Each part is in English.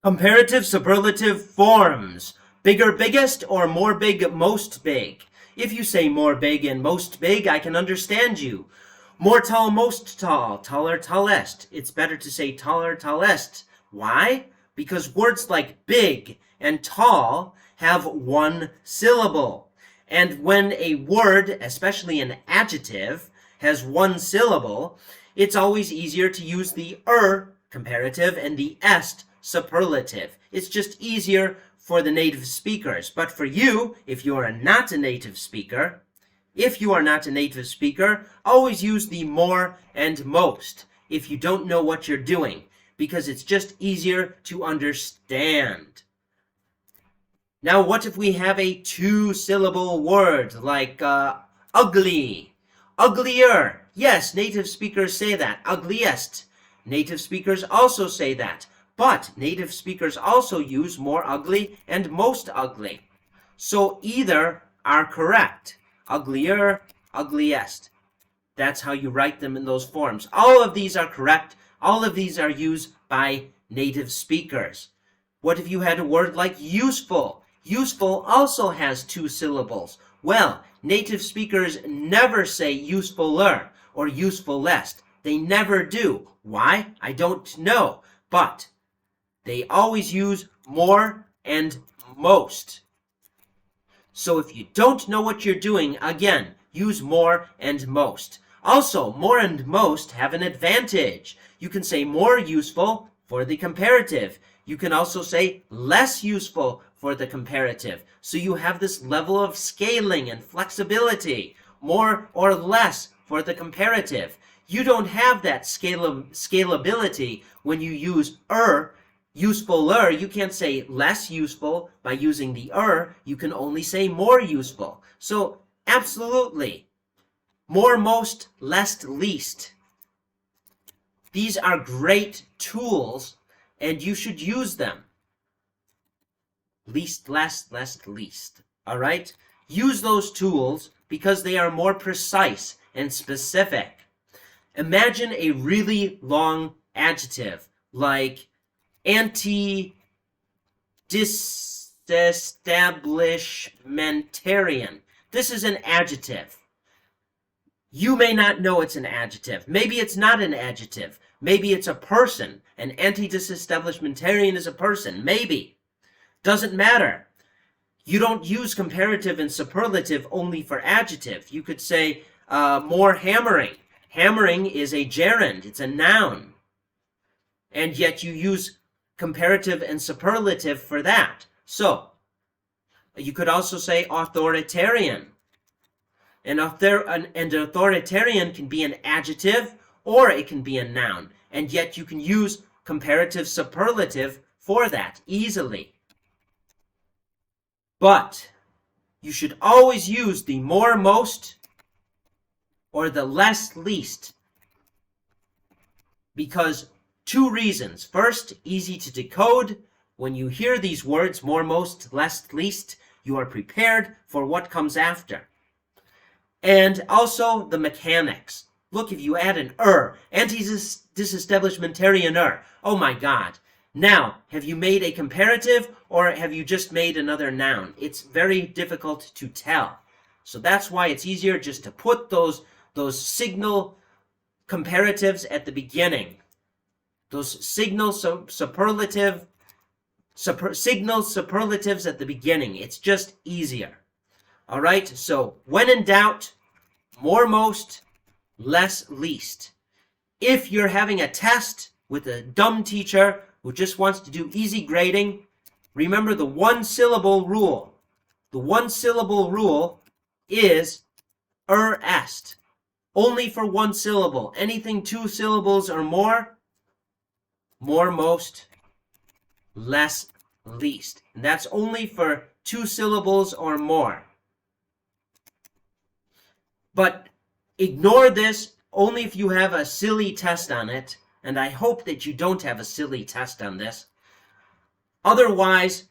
Comparative superlative forms. Bigger, biggest, or more big, most big. If you say more big and most big, I can understand you. More tall, most tall, taller, tallest. It's better to say taller, tallest. Why? Because words like big and tall have one syllable. And when a word, especially an adjective, has one syllable, it's always easier to use the comparative and the est superlative. It's just easier for the native speakers. But for you, if you are not a native speaker, always use the more and most if you don't know what you're doing, because it's just easier to understand. Now, what if we have a two-syllable word like ugly, uglier? Yes, native speakers say that. Ugliest. Native speakers also say that. But native speakers also use more ugly and most ugly. So either are correct. Uglier, ugliest. That's how you write them in those forms. All of these are correct. All of these are used by native speakers. What if you had a word like useful? Useful also has two syllables. Well, native speakers never say usefuler or usefulest. They never do. Why? I don't know. But they always use more and most. So if you don't know what you're doing, again, use more and most. Also, more and most have an advantage. You can say more useful for the comparative. You can also say less useful for the comparative. So you have this level of scaling and flexibility. More or less for the comparative. You don't have that scalability when you use usefuler. You can't say less useful by using the you can only say more useful. So absolutely, more, most, less, least. These are great tools and you should use them. Least, less, least. All right? Use those tools because they are more precise and specific. Imagine a really long adjective like antidisestablishmentarian. This is an adjective. You may not know it's an adjective. Maybe it's not an adjective. Maybe it's a person. An antidisestablishmentarian is a person. Maybe. Doesn't matter. You don't use comparative and superlative only for adjective. You could say more hammering. Hammering is a gerund. It's a noun. And yet you use comparative and superlative for that. So, you could also say authoritarian. An authoritarian can be an adjective or it can be a noun. And yet you can use comparative superlative for that easily. But you should always use the more, most, or the less, least. Because two reasons. First, easy to decode. When you hear these words, more, most, less, least, you are prepared for what comes after. And also the mechanics. Look, if you add an antidisestablishmentarian oh my God. Now, have you made a comparative or have you just made another noun? It's very difficult to tell. So that's why it's easier just to put those signal comparatives at the beginning. Those signal superlatives at the beginning. It's just easier. All right, so when in doubt, more, most, less, least. If you're having a test with a dumb teacher who just wants to do easy grading, remember the one-syllable rule. The one-syllable rule is est. Only for one syllable. Anything two syllables or more, most, less, least. And that's only for two syllables or more. But ignore this only if you have a silly test on it, and I hope that you don't have a silly test on this. Otherwise,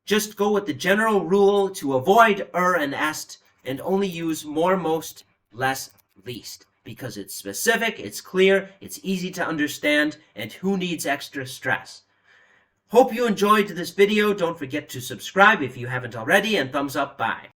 just go with the general rule to avoid and est, and only use more, most, less, least. Because it's specific, it's clear, it's easy to understand, and who needs extra stress? Hope you enjoyed this video. Don't forget to subscribe if you haven't already, and thumbs up. Bye.